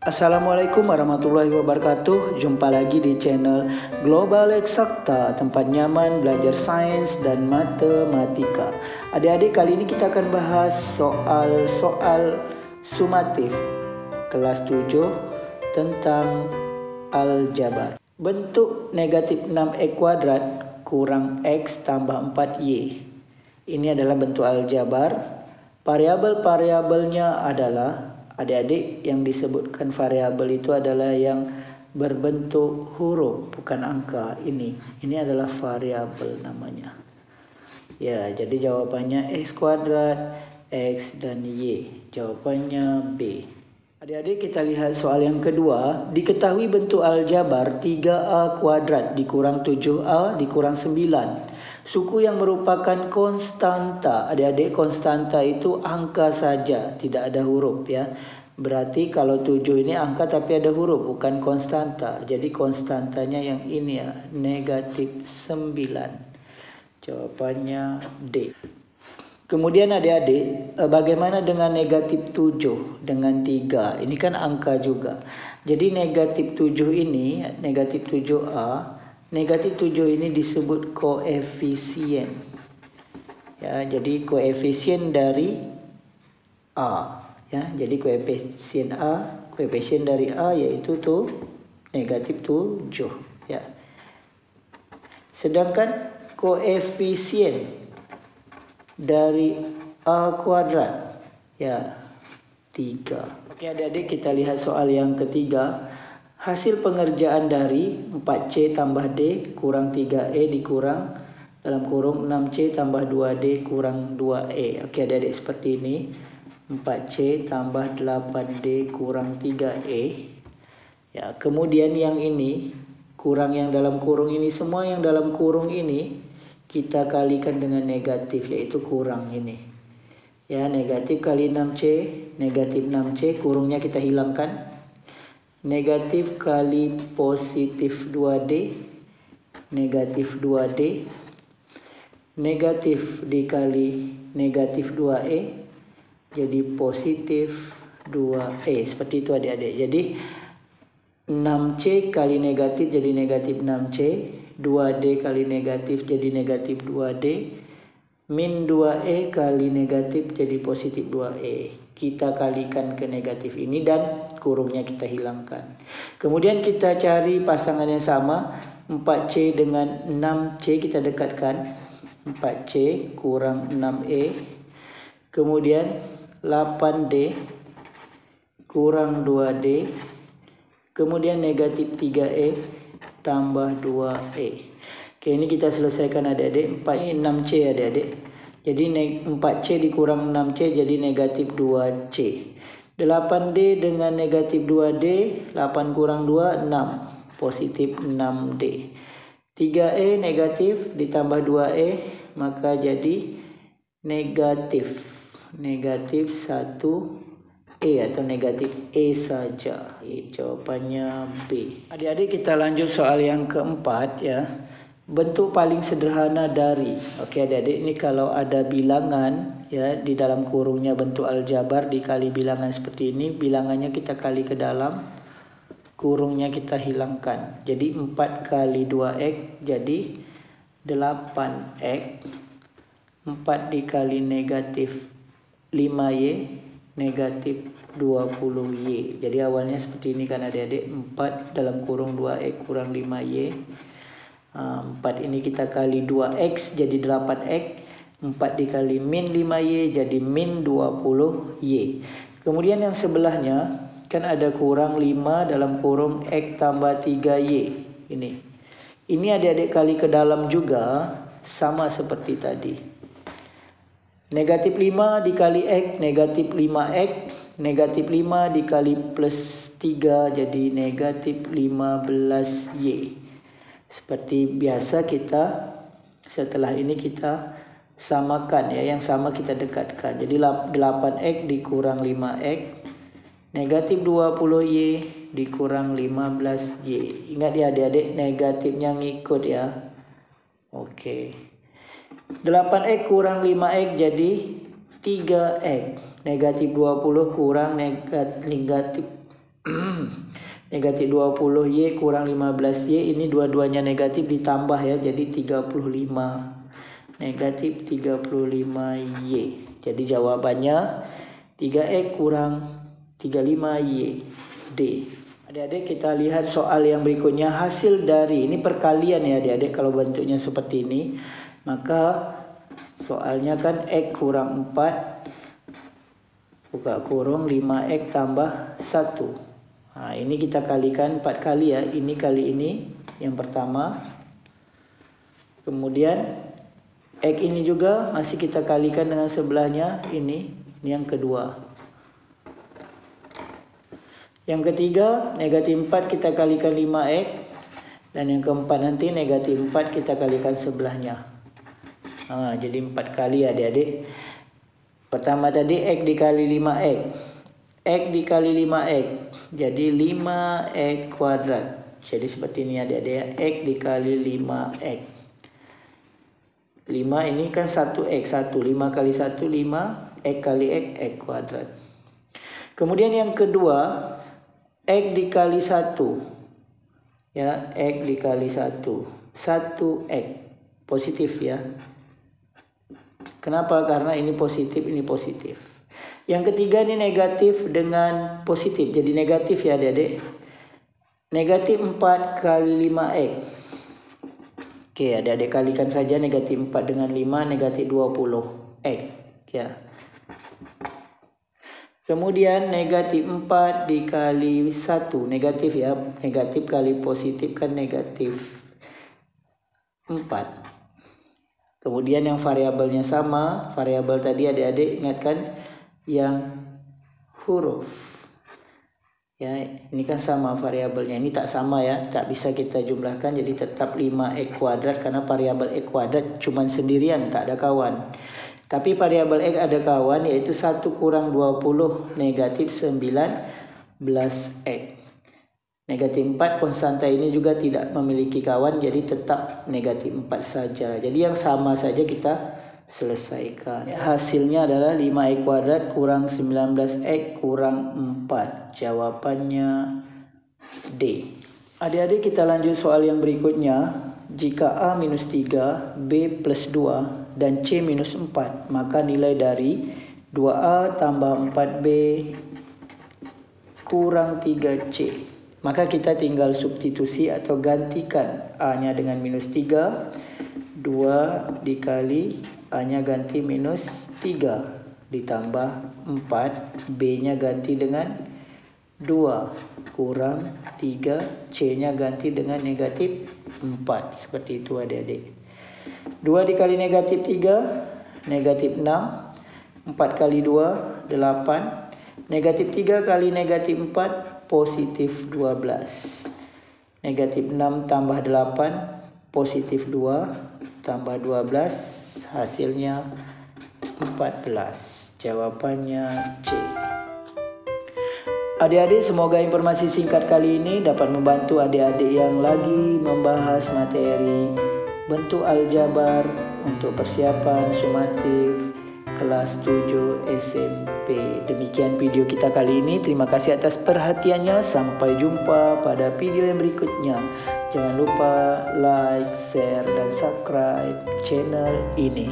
Assalamualaikum warahmatullahi wabarakatuh. Jumpa lagi di channel Global Eksakta, tempat nyaman belajar sains dan matematika. Adik-adik, kali ini kita akan bahas soal sumatif kelas 7 tentang aljabar. Bentuk negatif 6x kuadrat kurang x tambah 4y. Ini adalah bentuk aljabar. Variabel-variabelnya adalah, adik-adik, yang disebutkan variabel itu adalah yang berbentuk huruf, bukan angka. Ini adalah variabel namanya. Ya, jadi jawabannya x kuadrat, x dan y. Jawabannya B. Adik-adik, kita lihat soal yang kedua. Diketahui bentuk aljabar 3a kuadrat dikurang 7a dikurang 9. Suku yang merupakan konstanta. Adik-adik, konstanta itu angka saja, tidak ada huruf ya. Berarti kalau 7 ini angka tapi ada huruf, bukan konstanta. Jadi konstantanya yang ini ya, negatif 9. Jawabannya D. Kemudian adik-adik, bagaimana dengan negatif 7 dengan 3? Ini kan angka juga. Jadi negatif 7 ini, negatif 7a, negatif 7 ini disebut koefisien. Ya, jadi koefisien dari A. Ya, jadi koefisien A, koefisien dari A yaitu negatif 7. Ya. Sedangkan koefisien dari A kuadrat, ya, 3. Oke adik-adik, kita lihat soal yang ketiga. Hasil pengerjaan dari 4C tambah D kurang 3E dikurang dalam kurung 6C tambah 2D kurang 2E. Oke adik-adik, seperti ini. 4C tambah 8D kurang 3E. Ya, kemudian yang ini kurang yang dalam kurung ini, semua yang dalam kurung ini kita kalikan dengan negatif, yaitu kurang ini. Ya, negatif kali 6C, negatif 6C, kurungnya kita hilangkan. Negatif kali positif 2D, negatif 2D, negatif dikali negatif 2E, jadi positif 2E. Seperti itu adik-adik. Jadi 6C kali negatif jadi negatif 6C, 2D kali negatif jadi negatif 2D, min 2E kali negatif jadi positif 2E. Kita kalikan ke negatif ini dan kurungnya kita hilangkan. Kemudian kita cari pasangan yang sama. 4C dengan 6C kita dekatkan. 4C kurang 6E. Kemudian 8D kurang 2D. Kemudian negatif 3E tambah 2E. Oke, ini kita selesaikan adik-adik. 6C adik-adik. Jadi 4C dikurang 6C jadi negatif 2C. 8D dengan negatif 2D, 8 kurang 2, 6. Positif 6D. 3E negatif ditambah 2E, maka jadi negatif 1E atau negatif E saja. Jawabannya B. Adik-adik, kita lanjut soal yang keempat ya. Bentuk paling sederhana dari. Oke adik-adik, ini kalau ada bilangan ya di dalam kurungnya bentuk aljabar dikali bilangan seperti ini, bilangannya kita kali ke dalam, kurungnya kita hilangkan. Jadi 4 kali 2x jadi 8x. 4 dikali negatif 5y negatif 20y. Jadi awalnya seperti ini kan adik-adik, 4 dalam kurung 2x kurang 5y. 4 ini kita kali 2x jadi 8x. 4 dikali min 5y jadi min 20y. Kemudian yang sebelahnya kan ada kurang 5 dalam kurung x tambah 3y. Ini adik-adik kali ke dalam juga sama seperti tadi. Negatif 5 dikali x negatif 5x. Negatif 5 dikali plus 3 jadi negatif 15y. Seperti biasa kita setelah ini kita samakan ya, yang sama kita dekatkan. Jadi 8x dikurang 5x negatif 20y dikurang 15y. Ingat ya adik-adik, negatifnya ngikut ya. Oke. 8x kurang 5x jadi 3x. Negatif 20 kurang negatif Negatif 20Y kurang 15Y, ini dua-duanya negatif ditambah ya, jadi 35. Negatif 35Y. Jadi jawabannya 3X kurang 35Y. D. Adik-adik kita lihat soal yang berikutnya. Hasil dari, ini perkalian ya adik-adik, kalau bentuknya seperti ini. Maka soalnya kan X kurang 4 buka kurung 5X tambah 1. Nah, ini kita kalikan 4 kali ya. Ini kali ini yang pertama. Kemudian X ini juga masih kita kalikan dengan sebelahnya. Ini yang kedua. Yang ketiga, negatif 4 kita kalikan 5X. Dan yang keempat nanti negatif 4 kita kalikan sebelahnya. Nah, jadi 4 kali ya adik-adik. Pertama tadi X dikali 5X. X dikali 5X. Jadi 5X kuadrat. Jadi seperti ini adik-adik ya. X dikali 5X. 5 ini kan 1X. 1. 5 kali 1, 5. X kali X, X kuadrat. Kemudian yang kedua, X dikali 1. Ya, X dikali 1. 1X. Positif ya. Kenapa? Karena ini positif, ini positif. Yang ketiga ini negatif dengan positif. Jadi negatif ya adik-adik. Negatif 4 kali 5X. Oke, adik-adik kalikan saja negatif 4 dengan 5, negatif 20X. Ya. Kemudian negatif 4 dikali 1. Negatif ya. Negatif kali positif kan negatif 4. Kemudian yang variabelnya sama. Variabel tadi adik-adik ingatkan yang huruf. Ya, ini kan sama variabelnya. Ini tak sama ya. Tak bisa kita jumlahkan. Jadi tetap 5X kuadrat. Karena variabel X kuadrat cuma sendirian. Tak ada kawan. Tapi variabel X ada kawan, yaitu 1 kurang 20 negatif 19X. Negatif 4 konstanta ini juga tidak memiliki kawan, jadi tetap negatif 4 saja. Jadi yang sama saja kita selesaikan. Hasilnya adalah 5X kuadrat kurang 19X kurang 4. Jawabannya D. Adik-adik kita lanjut soal yang berikutnya. Jika A minus 3, B plus 2, dan C minus 4, maka nilai dari 2A tambah 4B kurang 3C. Maka kita tinggal substitusi atau gantikan A-nya dengan minus 3. 2 dikali A-nya ganti minus 3. Ditambah 4. B-nya ganti dengan 2. Kurang 3. C-nya ganti dengan negatif 4. Seperti itu adik-adik. 2 dikali negatif 3. Negatif 6. 4 kali 2. 8. Negatif 3 kali negatif 4. Positif 12. Negatif 6 tambah 8. Positif 2. Tambah 12. Hasilnya 14. Jawabannya C. Adik-adik, semoga informasi singkat kali ini dapat membantu adik-adik yang lagi membahas materi bentuk aljabar untuk persiapan sumatif kelas 7 SMP. Demikian video kita kali ini. Terima kasih atas perhatiannya. Sampai jumpa pada video yang berikutnya. Jangan lupa like, share, dan subscribe channel ini.